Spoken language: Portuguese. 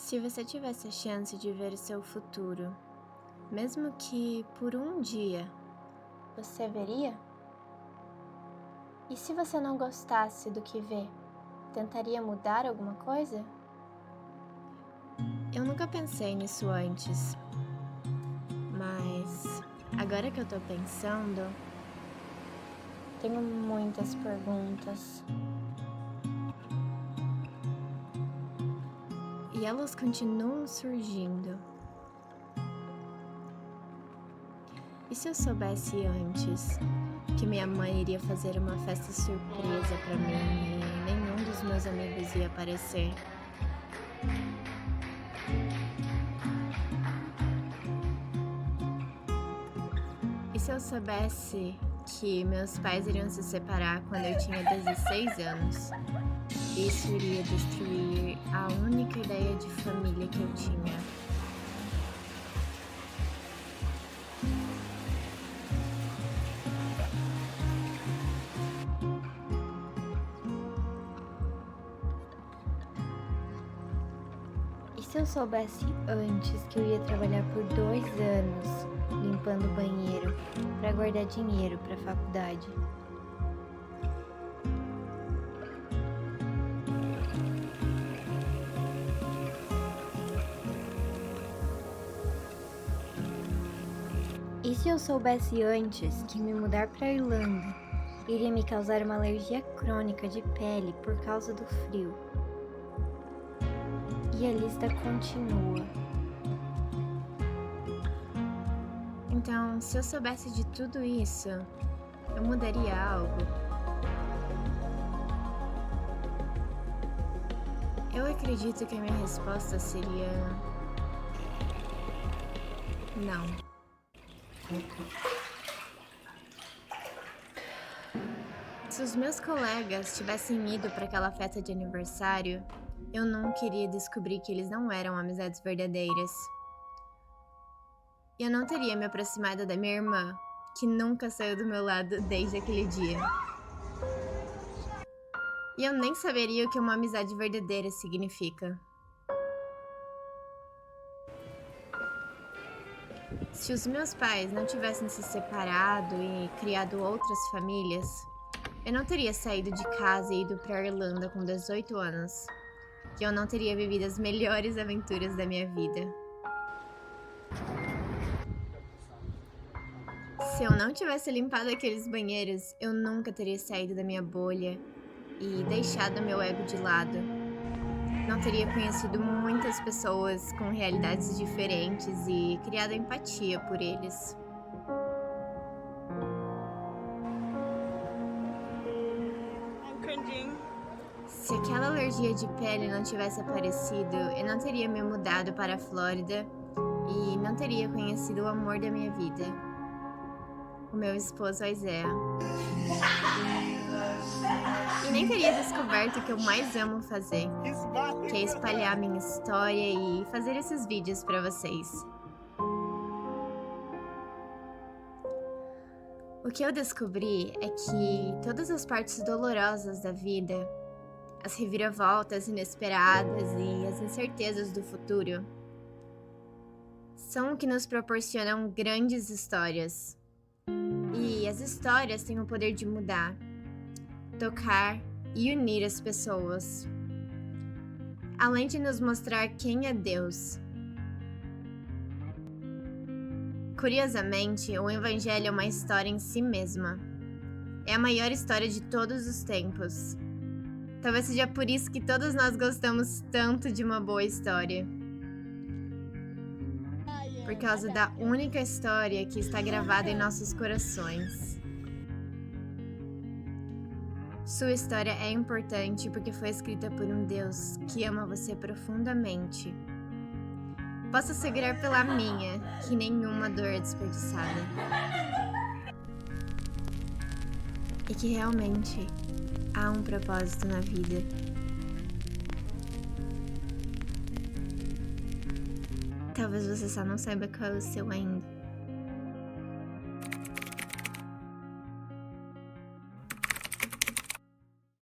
Se você tivesse a chance de ver o seu futuro, mesmo que por um dia, você veria? E se você não gostasse do que vê, tentaria mudar alguma coisa? Eu nunca pensei nisso antes, mas agora que eu tô pensando, tenho muitas perguntas. E elas continuam surgindo. E se eu soubesse antes que minha mãe iria fazer uma festa surpresa pra mim e nenhum dos meus amigos ia aparecer? E se eu soubesse que meus pais iriam se separar quando eu tinha 16 anos? Isso iria destruir a única ideia de família que eu tinha. E se eu soubesse antes que eu ia trabalhar por 2 anos limpando o banheiro para guardar dinheiro para a faculdade? E se eu soubesse antes que me mudar para a Irlanda iria me causar uma alergia crônica de pele por causa do frio? E a lista continua. Então, se eu soubesse de tudo isso, eu mudaria algo? Eu acredito que a minha resposta seria não. Se os meus colegas tivessem ido para aquela festa de aniversário, eu nunca iria descobrir que eles não eram amizades verdadeiras. E eu não teria me aproximado da minha irmã, que nunca saiu do meu lado desde aquele dia. E eu nem saberia o que uma amizade verdadeira significa. Se os meus pais não tivessem se separado e criado outras famílias, eu não teria saído de casa e ido para a Irlanda com 18 anos. E eu não teria vivido as melhores aventuras da minha vida. Se eu não tivesse limpado aqueles banheiros, eu nunca teria saído da minha bolha e deixado meu ego de lado. Não teria conhecido muitas pessoas com realidades diferentes e criado empatia por eles. Se aquela alergia de pele não tivesse aparecido, eu não teria me mudado para a Flórida e não teria conhecido o amor da minha vida, o meu esposo Isaiah. E nem teria descoberto o que eu mais amo fazer, que é espalhar minha história e fazer esses vídeos para vocês. O que eu descobri é que todas as partes dolorosas da vida, as reviravoltas inesperadas e as incertezas do futuro, são o que nos proporcionam grandes histórias. E as histórias têm o poder de mudar, tocar e unir as pessoas, além de nos mostrar quem é Deus. Curiosamente, o Evangelho é uma história em si mesma. É a maior história de todos os tempos. Talvez seja por isso que todos nós gostamos tanto de uma boa história. Por causa da única história que está gravada em nossos corações. Sua história é importante porque foi escrita por um Deus que ama você profundamente. Posso segurar pela minha, que nenhuma dor é desperdiçada. E que realmente há um propósito na vida. Talvez você só não saiba qual é o seu ainda.